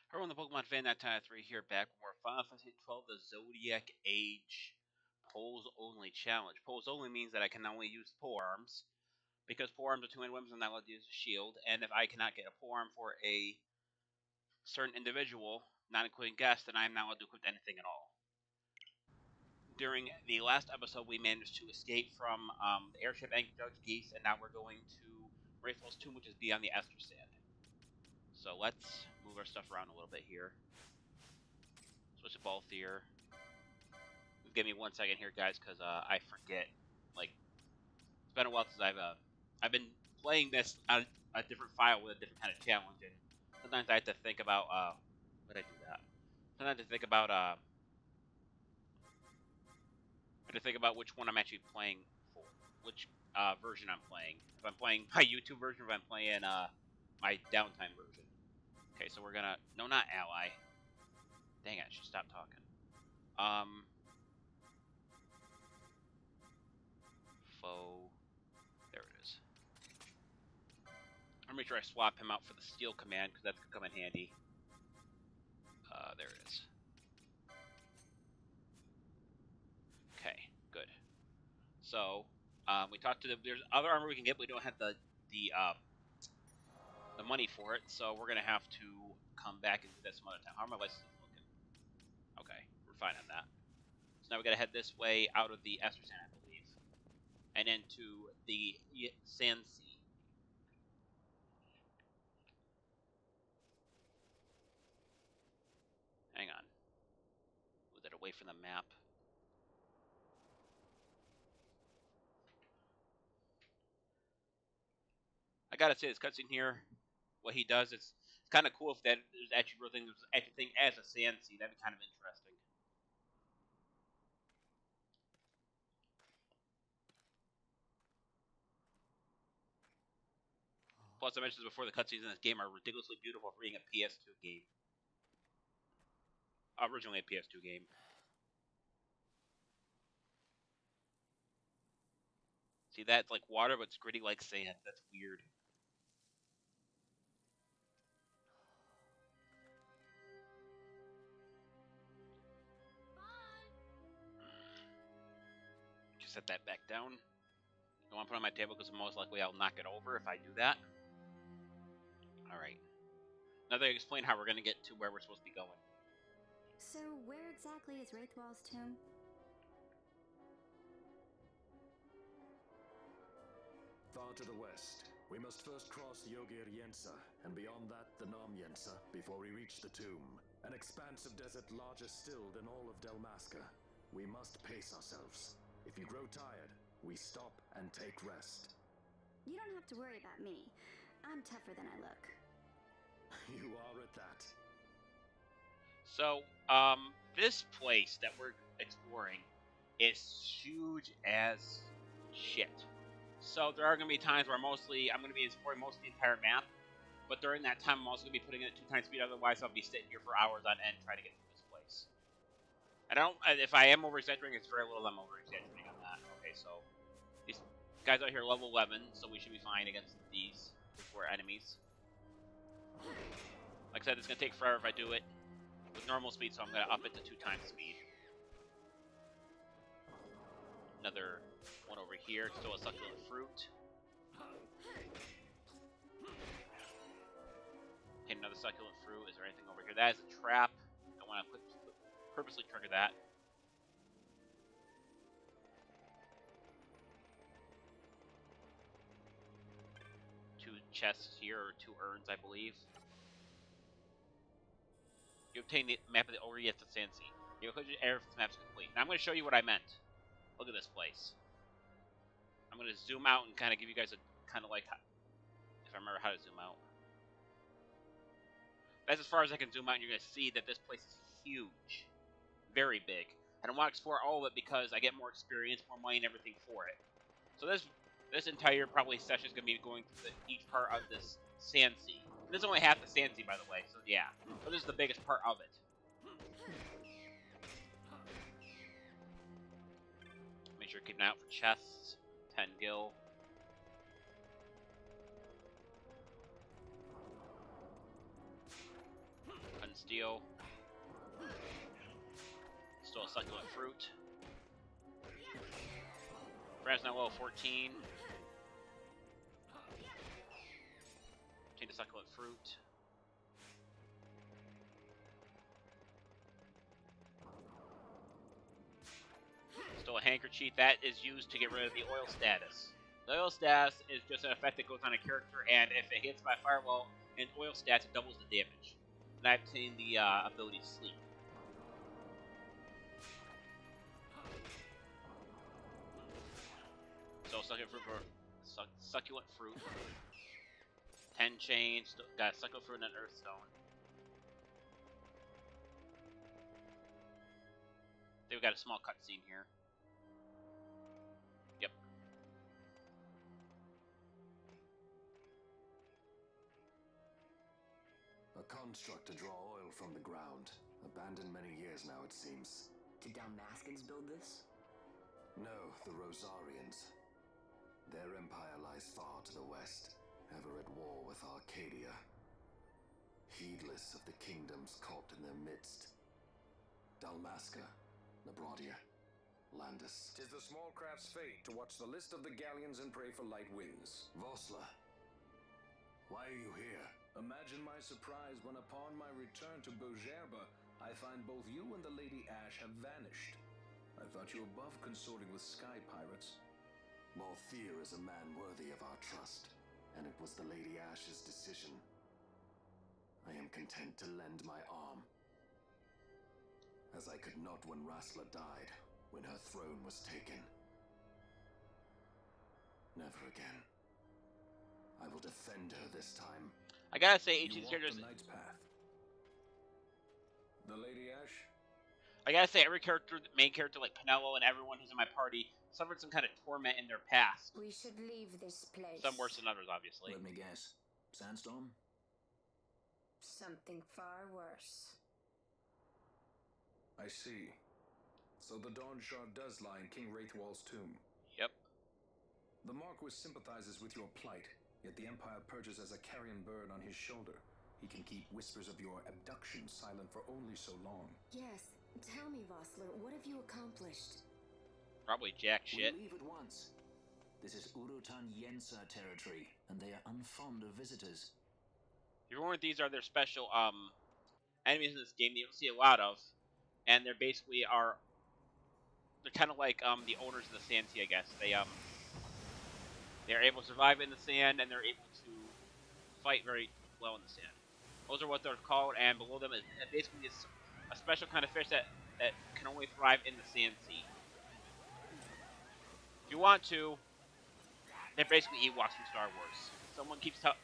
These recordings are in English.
Everyone, the Pokemon fan, that time 3 here, back with more Final Fantasy 12, the Zodiac Age Poles Only Challenge. Poles Only means that I can only use pole arms, because pole arms are two-handed weapons, I'm not allowed to use a shield, and if I cannot get a pole arm for a certain individual, not including guests, then I'm not allowed to equip anything at all. During the last episode, we managed to escape from the airship and Judge Geese, and now we're going to Wraithfall's Tomb, which is beyond the Ester Sand. So let's move our stuff around a little bit here. Switch to Balthier. Give me 1 second here, guys, because I forget. Like, it's been a while since I've been playing this on a different file with a different kind of challenge, and sometimes I have to think about what did I do that? Sometimes I have to think about which one I'm actually playing for, which version I'm playing. If I'm playing my YouTube version, or if I'm playing my downtime version. Okay, so we're gonna not ally. Dang it, I should stop talking. Foe. There it is. I'll make sure I swap him out for the steel command, because that's going to come in handy. There it is. Okay, good. So, we talked to there's other armor we can get, but we don't have the money for it, so we're going to have to come back and do that some other time. How are my licenses looking? Okay, we're fine on that. So now we got to head this way out of the Ester Sand, I believe, and into the Sandsea. Hang on. Was it away from the map? I gotta say, this cutscene here, what he does, it's kind of cool if there's actually real thing. There's actually thing as a Sandsea. That'd be kind of interesting. Plus, I mentioned this before, the cutscenes in this game are ridiculously beautiful for being a PS2 game. Originally a PS2 game. See, that's like water, but it's gritty like sand. That's weird. Just set that back down. Don't want to put it on my table because most likely I'll knock it over if I do that. Alright. Now that I explain how we're going to get to where we're supposed to be going. So, where exactly is Wraithwall's tomb? Far to the west. We must first cross Yogir Yensa, and beyond that, the Nam Yensa, before we reach the tomb. An expanse of desert larger still than all of Delmasca. We must pace ourselves. If you grow tired, we stop and take rest. You don't have to worry about me. I'm tougher than I look. You are at that. So, this place that we're exploring is huge as shit. So there are going to be times where I'm going to be exploring most of the entire map, but during that time I'm also going to be putting it at 2 times speed, otherwise I'll be sitting here for hours on end trying to get through this place. If I am over-exaggerating, it's very little I'm over-exaggerating on that. Okay, so these guys out here are level 11, so we should be fine against these 4 enemies. Like I said, it's going to take forever if I do it with normal speed, so I'm going to up it to 2 times speed. Another one over here, still a succulent fruit. Okay, another succulent fruit. Is there anything over here? That is a trap. I want to purposely trigger that. Two chests here, or 2 urns, I believe. You obtain the map of the Orietta Sandsea. You will your air if the map's complete. Now I'm going to show you what I meant. Look at this place. I'm going to zoom out and kind of give you guys a kind of like, if I remember how to zoom out. That's as far as I can zoom out, and you're going to see that this place is huge. Very big. And I want to explore all of it because I get more experience, more money, and everything for it. So this entire probably session is going to be going through each part of this Sandsea. This is only half the Sandsea, by the way, so yeah. But this is the biggest part of it. Make sure to keep an eye out for chests. 10 gil. Steel. Still a succulent fruit. Friends now level 14. Obtain the succulent fruit. Still a handkerchief that is used to get rid of the oil status. The oil status is just an effect that goes on a character, and if it hits by firewall and oil stats, it doubles the damage. And I obtained the ability Sleep. So succulent fruit. 10 chains, got a succulent fruit and an earthstone. They've got a small cutscene here. Yep. A construct to draw oil from the ground. Abandoned many years now, it seems. Did Dalmaskans build this? No, the Rosarians. Their empire lies far to the west, ever at war with Arcadia. Heedless of the kingdoms caught in their midst. Dalmasca, Nabradia, Landis. 'Tis the small craft's fate to watch the list of the galleons and pray for light winds. Vossler, why are you here? Imagine my surprise when upon my return to Bogerba, I find both you and the Lady Ash have vanished. I thought you above consorting with sky pirates. Balthier is a man worthy of our trust, and it was the Lady Ash's decision. I am content to lend my arm. As I could not when Rassler died, when her throne was taken. Never again. I will defend her this time. I gotta say, You HC's walk characters. the Knight's path. The Lady Ash? I gotta say, every character, main character like Penello and everyone who's in my party, suffered some kind of torment in their past. We should leave this place. Some worse than others, obviously. Let me guess. Sandstorm? Something far worse. I see. So the Dawn Shard does lie in King Wraithwall's tomb. Yep. The Marquis sympathizes with your plight, yet the Empire perches as a carrion bird on his shoulder. He can keep whispers of your abduction silent for only so long. Yes, tell me, Vossler, what have you accomplished? Probably jack shit. We leave at once. This is Urutan Yensa territory, and they are unfond of visitors. You're wondering, these are their special enemies in this game that you don't see a lot of, and they're basically they're kind of like the owners of the Sandsea, I guess. They're able to survive in the sand, and they're able to fight very well in the sand. Those are what they're called, and below them is basically a special kind of fish that can only thrive in the Sandsea. If you want to, they're basically Ewoks from Star Wars.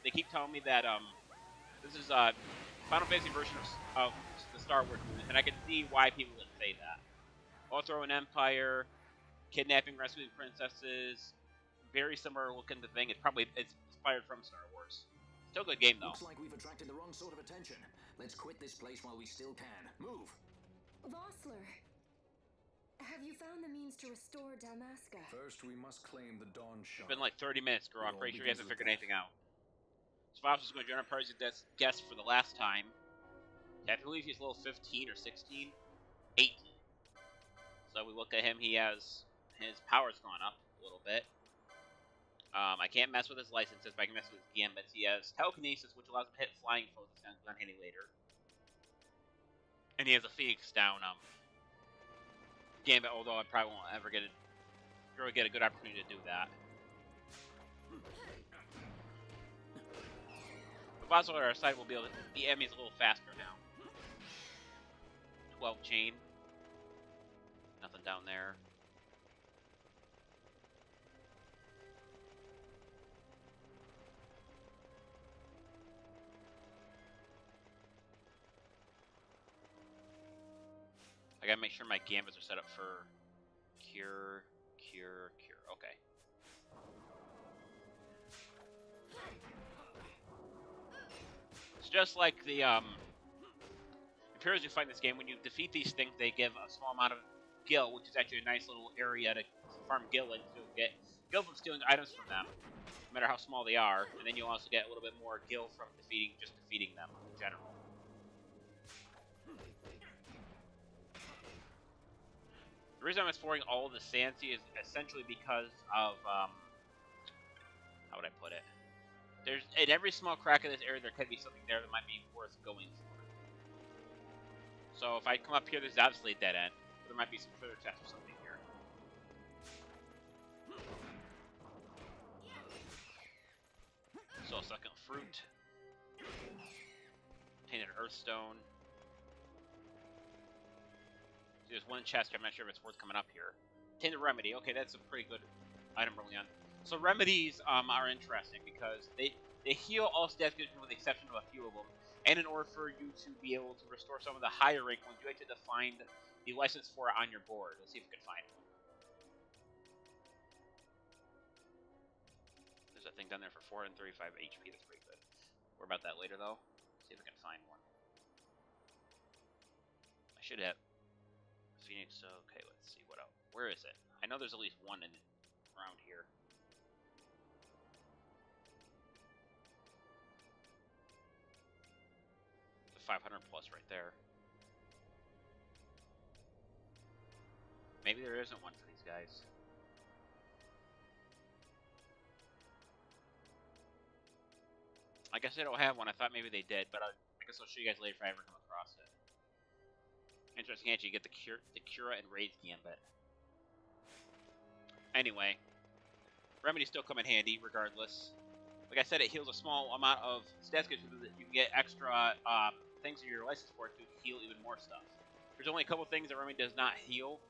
They keep telling me that this is a Final Fantasy version of the Star Wars movie, and I can see why people would say that. Overthrow an empire, kidnapping, rescuing princesses, very similar looking to thing. It's inspired from Star Wars. Still a good game though. Looks like we've attracted the wrong sort of attention. Let's quit this place while we still can. Move! Vossler, have you found the means to restore Dalmasca? First, we must claim the Dawn Shard. It's been like 30 minutes, girl. I'm It all pretty sure he hasn't begins figured with anything out. So Vossler's going to join our party as guest for the last time. I believe he's level 15 or 16. 18. So we look at him, his power's gone up a little bit. I can't mess with his licenses, but I can mess with his gambits. He has telekinesis, which allows him to hit flying foes on hitting later. And he has a Phoenix down gambit, although I probably won't ever get a good opportunity to do that. But Vossler on our side will be able to, the enemy's a little faster now. 12 chain. Nothing down there. I gotta make sure my gambits are set up for cure. Okay. It's just like the Imperials you find in this game. When you defeat these things, they give a small amount of gil, which is actually a nice little area to farm gil in to get gil from stealing items from them, no matter how small they are. And then you also get a little bit more gil from defeating them in general. The reason I'm exploring all of the Sandsea is essentially because of, how would I put it? There's, in every small crack in this area, there could be something there that might be worth going for. So if I come up here, there's obviously a dead end. But there might be some treasure chests or something here. So second fruit. Tainted earthstone. There's one chest, I'm not sure if it's worth coming up here. Tainted remedy, okay, that's a pretty good item early on. So remedies are interesting because they heal all stats with the exception of a few of them. And in order for you to be able to restore some of the higher rank ones, you have to find the license for it on your board. Let's see if we can find one. There's a thing down there for 435 HP, that's pretty good. We're about that later though. Let's see if we can find one. I should have Phoenix, okay, let's see what else. Where is it? I know there's at least one in around here. The 500 plus right there. Maybe there isn't one for these guys. I guess they don't have one. I thought maybe they did, but I guess I'll show you guys later if I ever come across it. Interesting, actually, you get the Cura and Rage Gambit. Anyway, remedies still come in handy, regardless. Like I said, it heals a small amount of stats, so that you can get extra things in your license for it to heal even more stuff. There's only a couple things that remedy does not heal,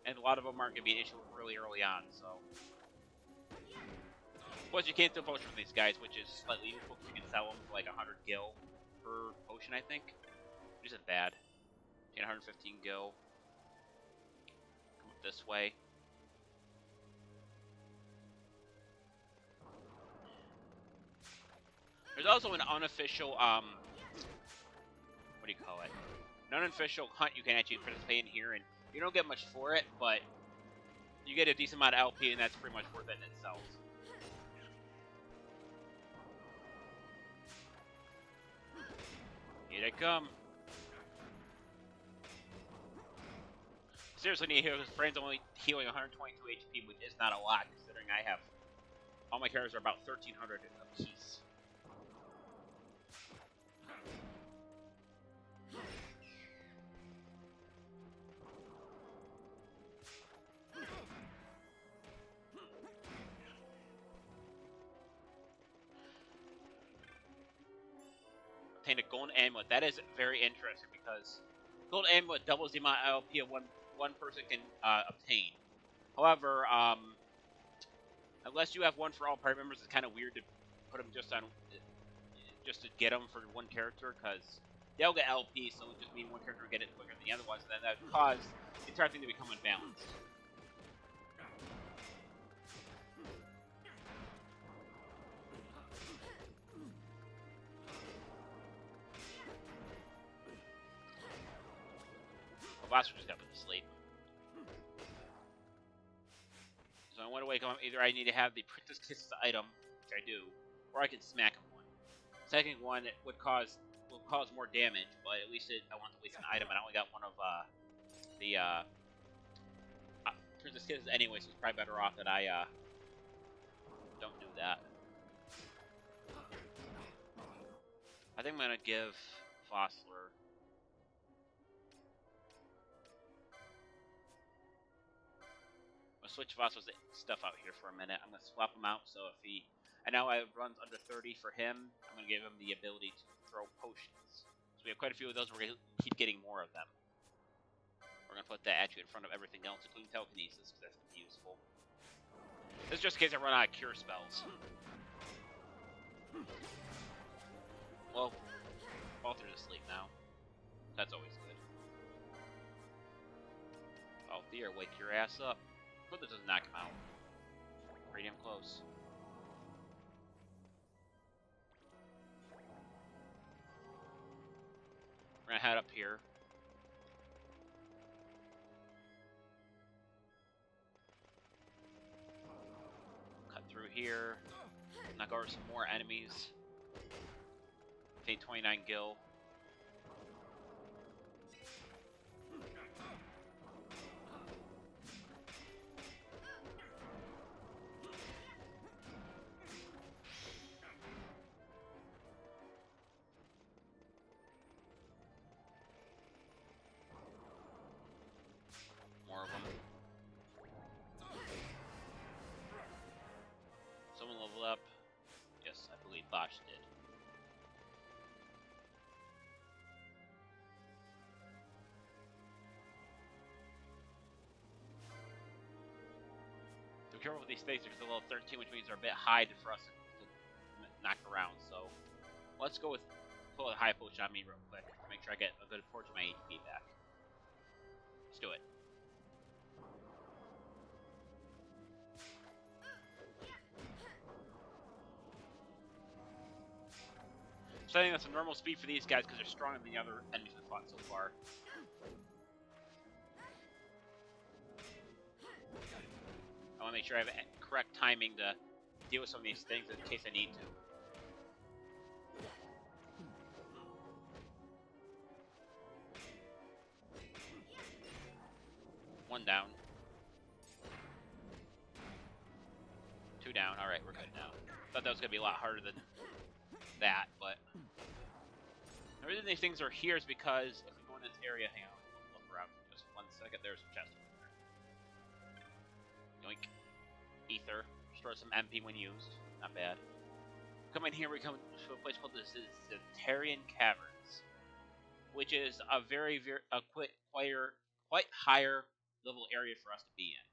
and a lot of them aren't going to be an issue really early on, so. Plus, you can't still potion from these guys, which is slightly useful because you can sell them for like 100 gil per potion, I think. Which isn't bad. 115 gil. Come up this way. There's also an unofficial, what do you call it? An unofficial hunt you can actually participate in here, and you don't get much for it, but you get a decent amount of LP, and that's pretty much worth it in itself. Here they come. Seriously need to heal because Fran's only healing 122 HP, which is not a lot considering I have all my characters are about 1,300 apiece. Obtain a golden amulet. That is very interesting because golden amulet doubles the amount of LP of one person can obtain. However, unless you have one for all party members, it's kind of weird to put them just to get them for one character because they'll get LP, so it would just mean one character will get it quicker than the other ones, and then that would cause the entire thing to become unbalanced. Vossler just got put to sleep. So I want to wake him up. Either I need to have the Princess Kisses item, which I do, or I can smack him one. Second one will cause more damage, but at least I want to waste an item, and I only got one of the Princess Kisses anyway, so it's probably better off that I don't do that. I think I'm gonna give Vossler. Switch Vossler's stuff out here for a minute. I'm going to swap him out, so if he... I know I runs under 30 for him. I'm going to give him the ability to throw potions. So we have quite a few of those. We're going to keep getting more of them. We're going to put that attribute in front of everything else, including telekinesis, because that's going to be useful. This is just in case I run out of cure spells. Well, Walter's asleep now. That's always good. Althea, wake your ass up. But this doesn't knock him out. Pretty damn close. We're gonna head up here. Cut through here. Knock over some more enemies. Take 29 gil. Kosh did. Be careful with these things because they're level 13, which means they're a bit high for us to knock around. So let's go with pull a high potion on me real quick to make sure I get a good portion of my HP back. Let's do it. So I think that's a normal speed for these guys because they're stronger than the other enemies we've fought so far. I want to make sure I have correct timing to deal with some of these things in case I need to. One down. Two down. Alright, we're good now. Thought that was going to be a lot harder than that, but... The reason these things are here is because if we go in this area, hang on, look around for just 1 second. There's a chest over there. Yoink. Ether. Restore some MP when used. Not bad. Come in here, we come to a place called the Zodiac Caverns, which is a quite higher level area for us to be in.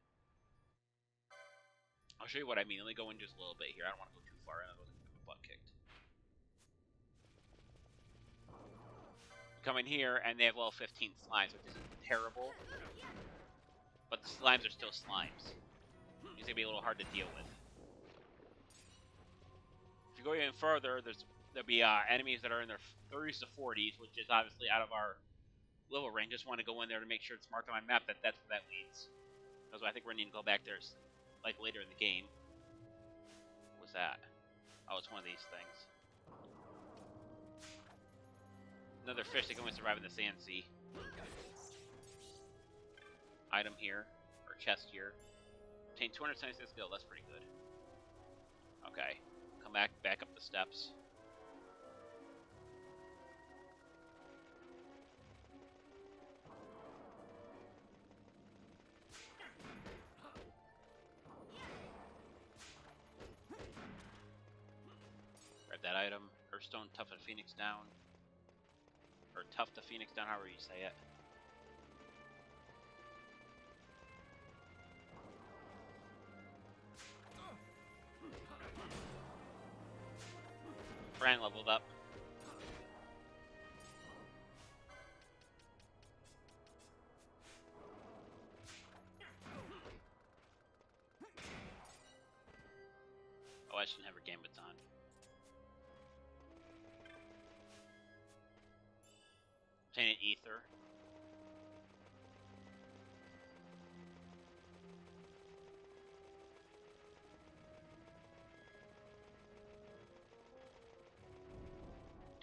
I'll show you what I mean. Let me go in just a little bit here. I don't want to go too far in, otherwise I'm going to get my butt kicked. Come in here, and they have level 15 slimes, which isn't terrible. But the slimes are still slimes. It's going to be a little hard to deal with. If you go even further, there'll be enemies that are in their 30s to 40s, which is obviously out of our level range. Just want to go in there to make sure it's marked on my map that that's where that leads. Because I think we're going to need to go back there like later in the game. What was that? Oh, it's one of these things. Another fish that can only survive in the Sandsea. Item here, or chest here. Obtain 276 gil, that's pretty good. Okay, come back up the steps. Grab that item. Earthstone, tough and Phoenix down. Or tough to Phoenix down, however you say it. Fran leveled up. Oh, I shouldn't have her gambits on. Obtain an ether.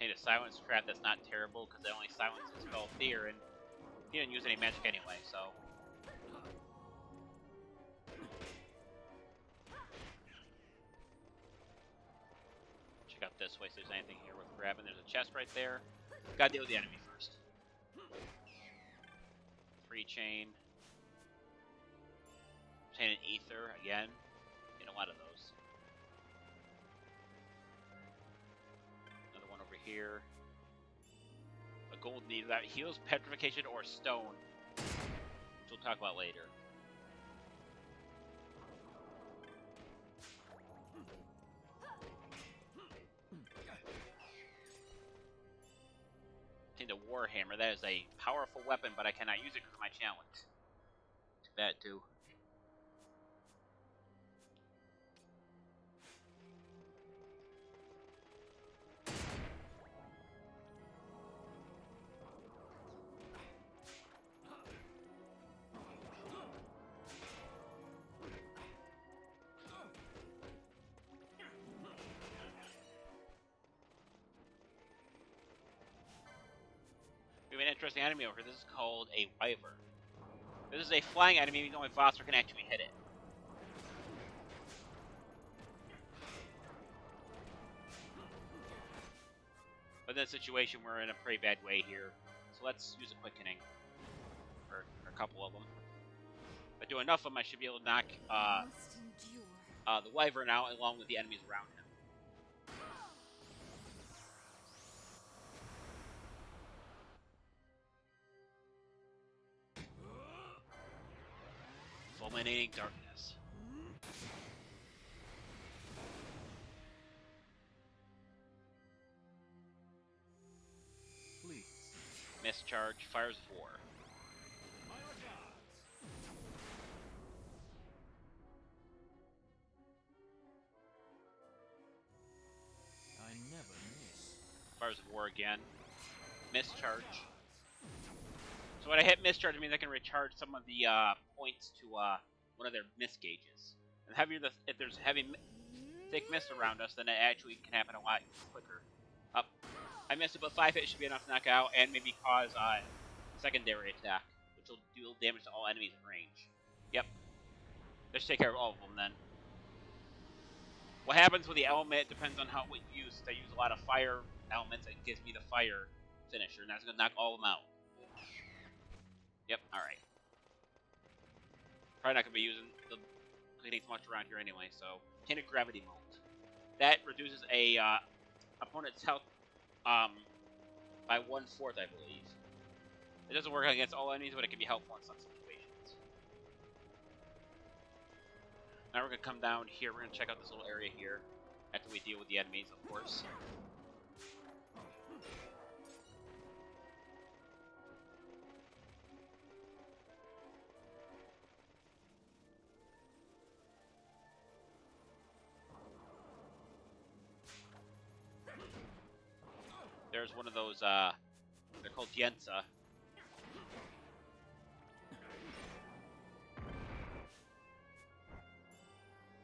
Need a silence trap that's not terrible because it only silences spell fear, and he didn't use any magic anyway, so. Check out this way, see if there's anything here worth grabbing. There's a chest right there. Gotta deal with the enemy first. Free chain. Obtain an ether again. Get a lot of those. Another one over here. A gold needle that heals petrification or stone, which we'll talk about later. The Warhammer. That is a powerful weapon, but I cannot use it because of my challenge. That too. We have an interesting enemy over here. This is called a Wyvern. This is a flying enemy, even though Vossler can actually hit it. But in this situation, we're in a pretty bad way here. So let's use a quickening. Or a couple of them. If I do enough of them, I should be able to knock the Wyvern out along with the enemies around him. Emanating darkness. Please. Mischarge, fires 4. I never miss. Fires 4 again. Mischarge. So when I hit mischarge, it means I can recharge some of the points to one of their miss gauges. And if there's heavy, thick mist around us, then it actually can happen a lot quicker. Up. I missed it, but 5 hits should be enough to knock out and maybe cause secondary attack, which will deal damage to all enemies in range. Yep. Let's take care of all of them then. What happens with the element depends on what you use. If I use a lot of fire elements, it gives me the fire finisher, and that's going to knock all of them out. Yep, alright. Probably not going to be using the cleaning much around here anyway, so Tainted Gravity Mold. That reduces a opponent's health by 1/4, I believe. It doesn't work against all enemies, but it can be helpful in some situations. Now we're going to come down here. We're going to check out this little area here after we deal with the enemies, of course. There's one of those, they're called Yensa.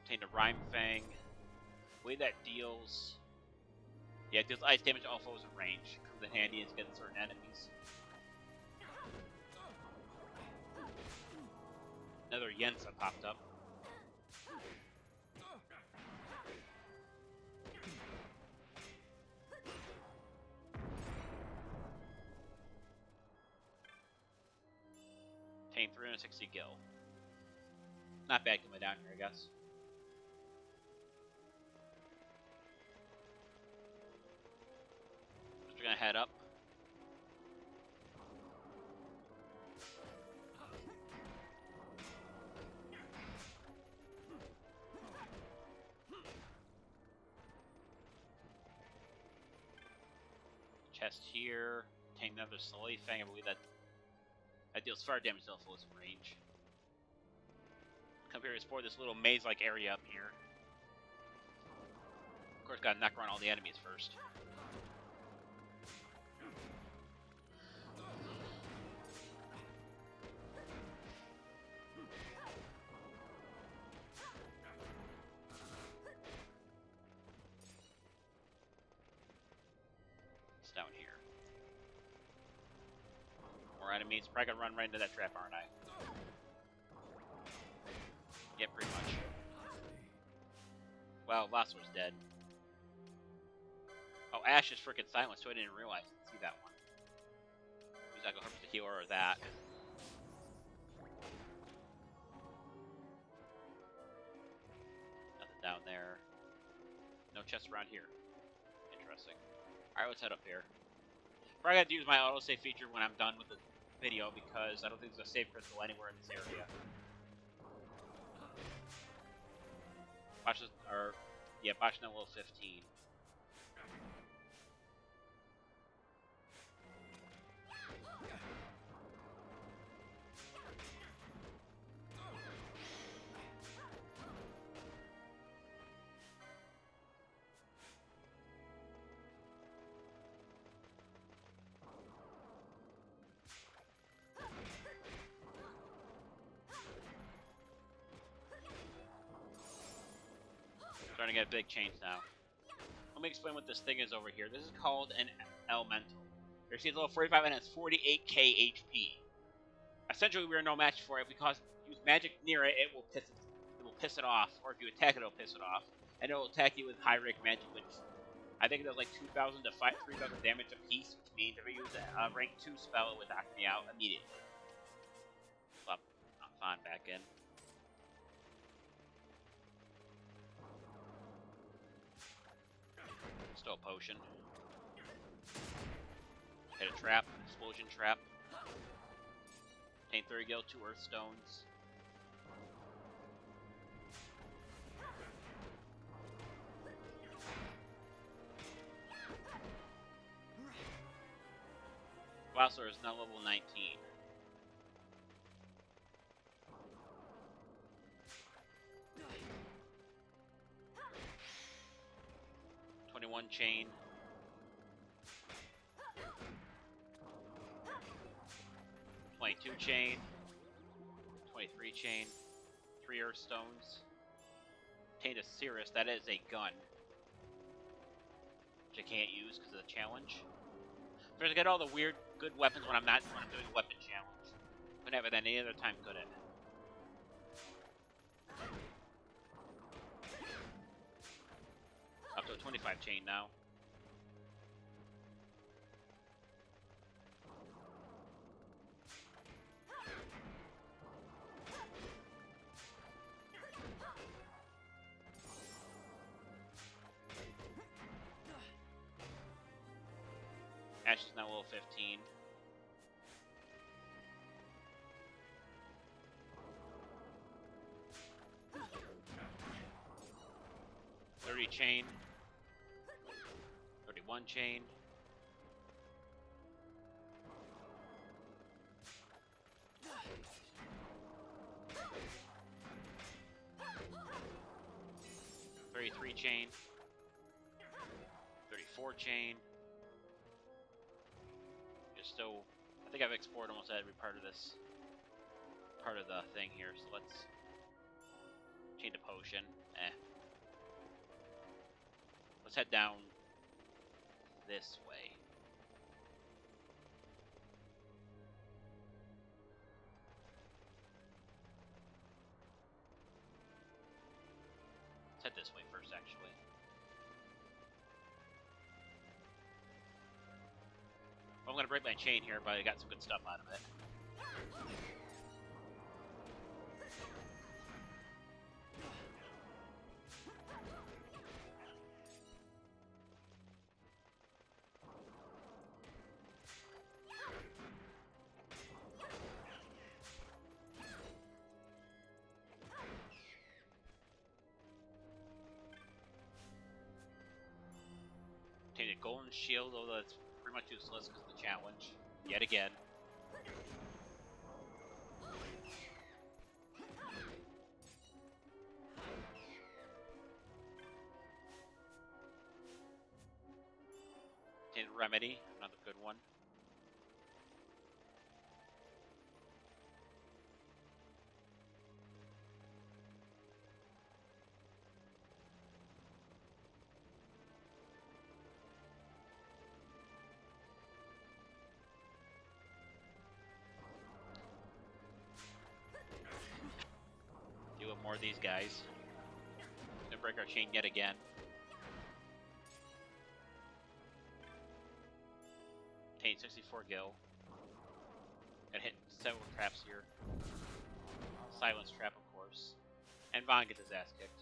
Obtained a Rhyme Fang. Way that deals... Yeah, it deals ice damage to all foes in range. Comes in handy against certain enemies. Another Yensa popped up. Obtained 360 gil. Not bad coming down here, I guess. We're gonna head up. Chest here. Obtain another Sully Fang. I believe that deals fire damage to all foes in range. Come here to explore this little maze-like area up here. Of course, gotta knock around all the enemies first. It's down here. More enemies. Probably gonna run right into that trap, aren't I? Yep, pretty much. Well, Vossler's dead. Oh, Ash is freaking silenced, so I didn't realize. See that one. Who's not gonna hurt the healer or that? Nothing down there. No chests around here. Interesting. Alright, let's head up here. Probably got to use my autosave feature when I'm done with the video because I don't think there's a save crystal anywhere in this area. Botch level 15. Starting to get big change now. Let me explain what this thing is over here. This is called an elemental. It receives level 45 and it's 48k HP. Essentially, we are no match for it because if you use magic near it, it will piss it off. Or if you attack it, it'll piss it off. And it will attack you with high rank magic, which I think it does like 2,000 to 3,000 damage a piece, which means if I use a rank 2 spell, it would knock me out immediately. So I'm fine back in. Still a potion. Hit a trap, explosion trap. Obtain 30 gil, 2 earth stones. Vossler is now level 19. Chain. 22 chain. 23 chain. 3 earth stones. Taint of Cirrus, that is a gun. Which I can't use because of the challenge. I'm trying to get all the weird, good weapons when I'm doing a weapon challenge. Couldn't have it any other time, could it? Up to a 25 chain now. Ash is now level 15. Chain. 31 chain. Chain, 34 chain. Just so, I think I've explored almost every part of this part of the thing here. So let's chain to potion. Let's head down this way. Let's head this way first, actually. Well, I'm gonna break my chain here, but I got some good stuff out of it. A golden shield, although that's pretty much useless because of the challenge. Yet again. Tainted remedy, another good one. More of these guys. Gonna break our chain yet again. Taint 64 gil. Got hit several traps here. Silence trap, of course. And Vaughn gets his ass kicked.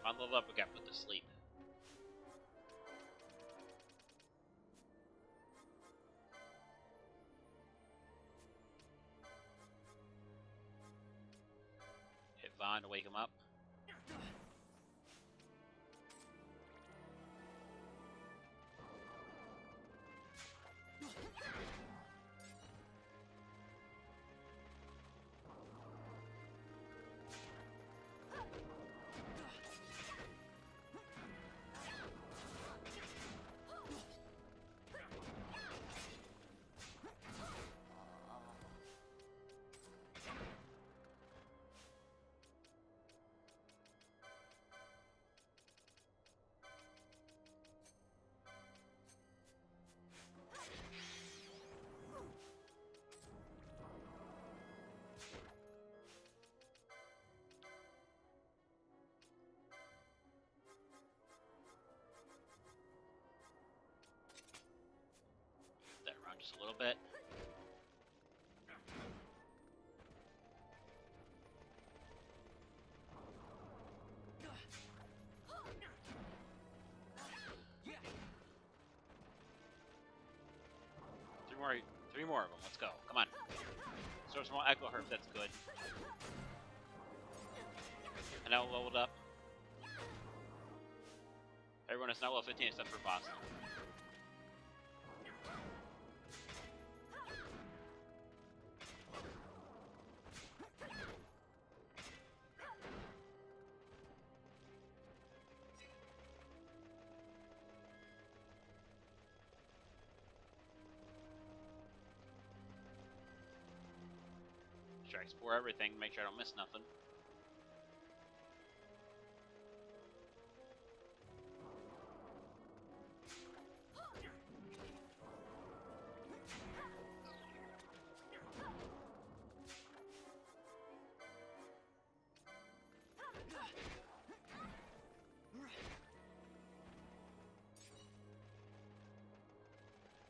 On level up, we got put to sleep. Hit Vaughn to wake him up. That around just a little bit. 3 more of them. Let's go. Come on. So some more Echo Herbs. That's good. And now leveled up. Everyone is now level 15 except for Vossler. Should I explore everything, make sure I don't miss nothing.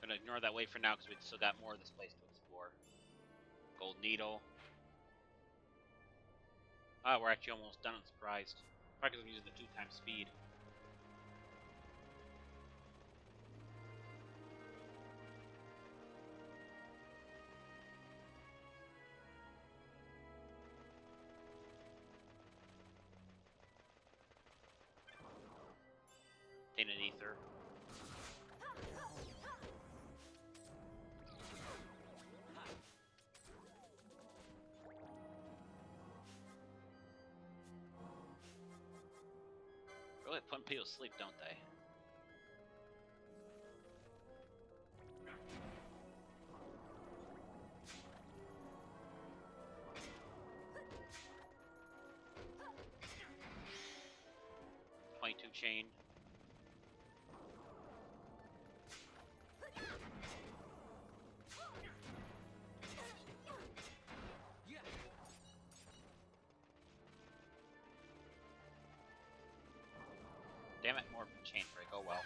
Gonna ignore that way for now because we still got more of this place to explore. Gold Needle. Ah, we're actually almost done. I'm surprised. Probably because I'm using the 2x speed. Tainted Ether. Really putting people to sleep, don't they? .2 chain. Damn it, more chain break. Oh well.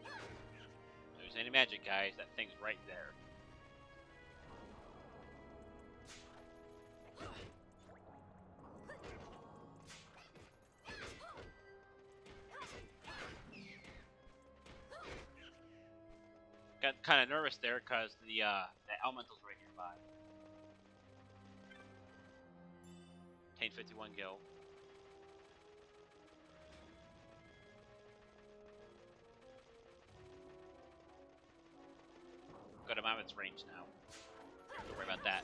If there's any magic, guys, that thing's right there. Got kind of nervous there because the elemental's right nearby. Taint 51 gil. Good, I'm out of its range now. Don't worry about that.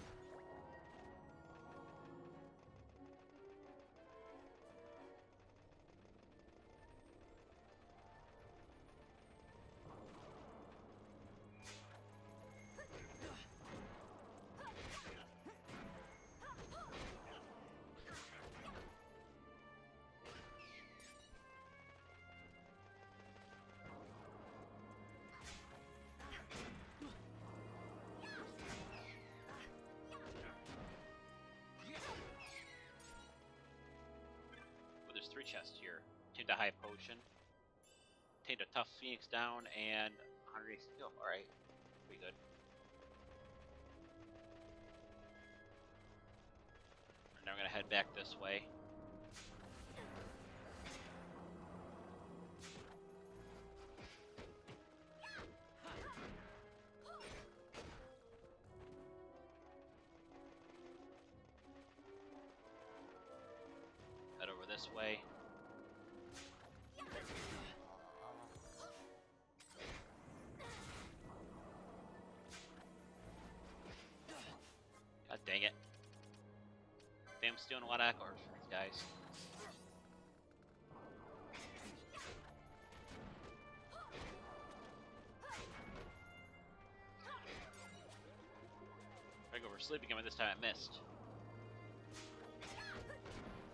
There's 3 chests here. Taint a high potion. Taint a tough phoenix down and 100 skill. Alright. Pretty good. And now I'm gonna head back this way. Head over this way. God dang it. Damn, I'm stealing a lot of echoes from these guys. I go for sleep again, but this time I missed.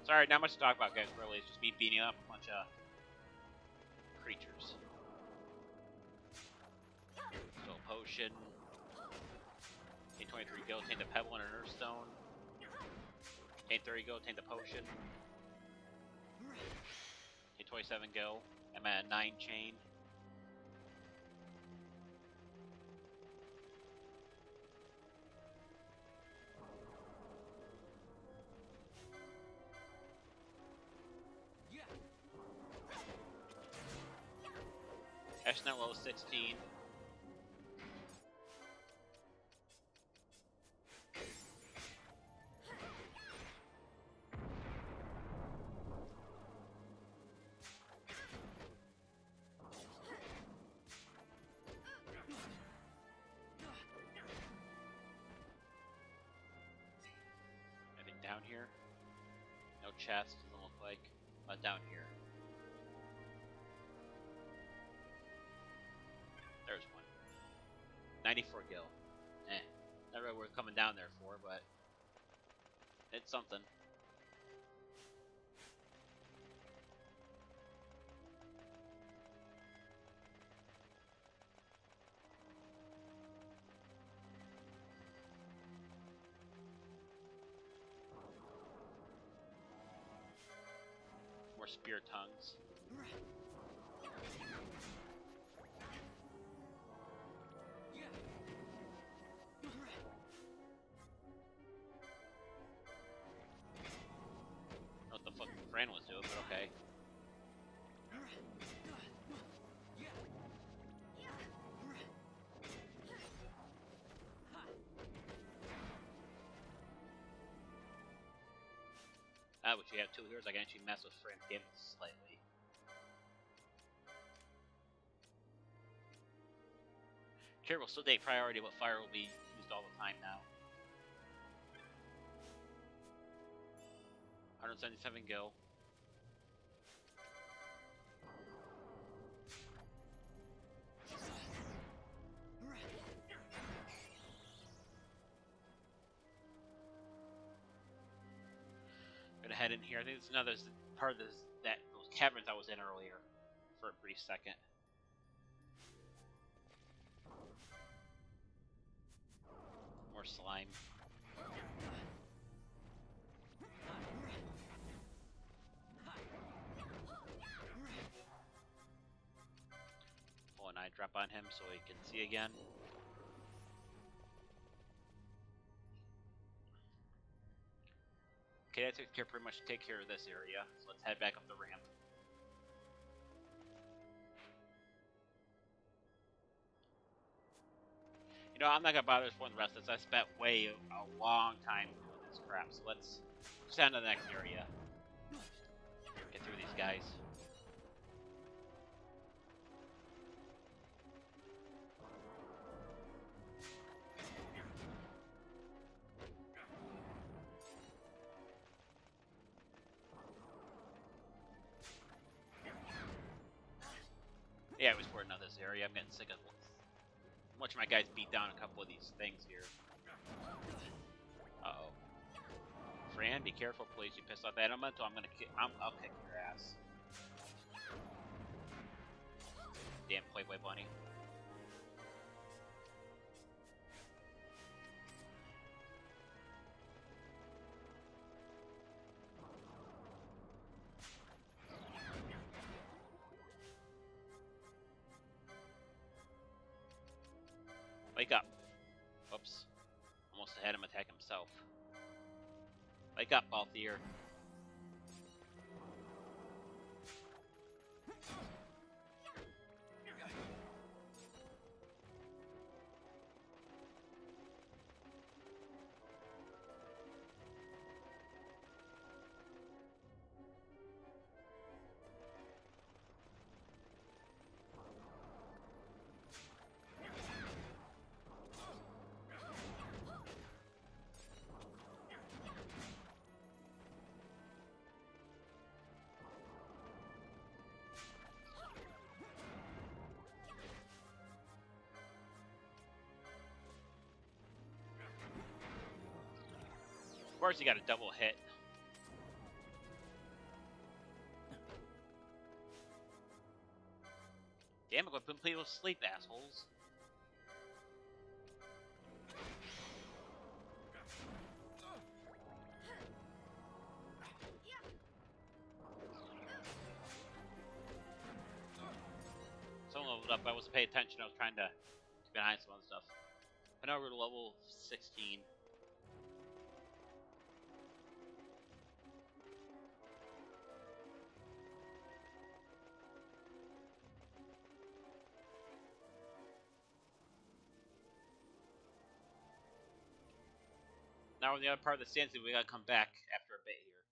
Sorry, not much to talk about, guys, really. It's just me beating up a bunch of creatures. So, potion. Taint 23 gil, taint the pebble and an earth stone. Taint 30 gil, taint the potion. Taint 27 gil. I'm at a 9 chain. Ashnet level 16. Anything down here? No chest, doesn't look like. But down here. There's one. 94 gil. Not really worth coming down there for, but it's something. More spear tongues. What the fuck Fran was doing, but okay. But you have two heroes, I can actually mess with Fran's game slightly. Cure will still take priority, but fire will be used all the time now. 177 gil. Gonna head in here. I think it's another part of those caverns I was in earlier for a brief second. More slime. Pull an eye drop on him so he can see again. Okay, that took care pretty much take care of this area. So let's head back up the ramp. You know, I'm not gonna bother exploring the rest of this. I spent a long time doing this crap. So let's just head to the next area. Get through these guys. Yeah, I was bored out this area. I'm getting sick of watching my guys beat down a couple of these things here. Uh-oh. Fran, be careful, please. You pissed off that elemental. I'll kick your ass. Damn Playboy Bunny. Wake up. Whoops. Almost had him attack himself. Wake up, Balthier. Of course, he got a double hit. Damn it, go put people to sleep, assholes. Someone leveled up, I wasn't paying attention, I was trying to get behind some other stuff. But now we're to level 16. now we're in the other part of the Sandsea. We gotta come back after a bit here.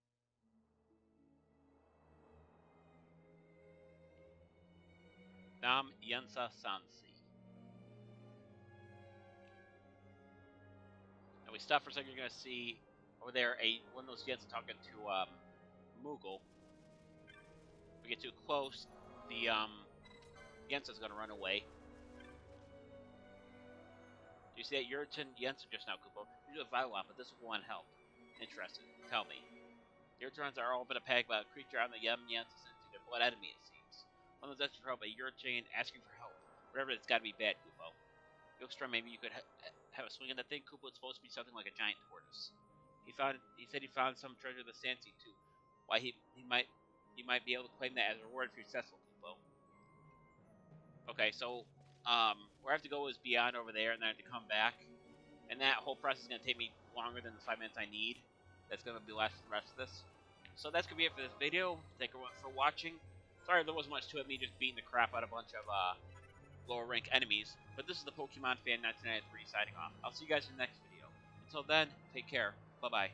Nam Yensa Sandsea. And we stop for a second. You're gonna see over there one of those Yensa talking to Moogle. If we get too close, the Yensa's gonna run away. Do you see that Yurchin Yensa just now, Kupo? You do a vital but this will want help. Interested. Tell me. The Yurchins are all but a pack by a creature on the Yensa Sandsea. Their blood enemy, it seems. One of those extra help, a Yurchin asking for help. Whatever, it's gotta be bad, Kupo. Yokstrom, maybe you could have a swing at that thing. Kupo, it's supposed to be something like a giant tortoise. He said he found some treasure in the Sandsea too. Why he might be able to claim that as a reward if you're successful, Kupo. Okay, so where I have to go is beyond over there, and then I have to come back, and that whole process is gonna take me longer than the 5 minutes I need. That's gonna be the rest of this. So that's gonna be it for this video. Thank you for watching. Sorry there wasn't much to it, me just beating the crap out of a bunch of lower rank enemies. But this is the Pokemon Fan 1993 signing off. I'll see you guys in the next video. Until then, take care. Bye bye.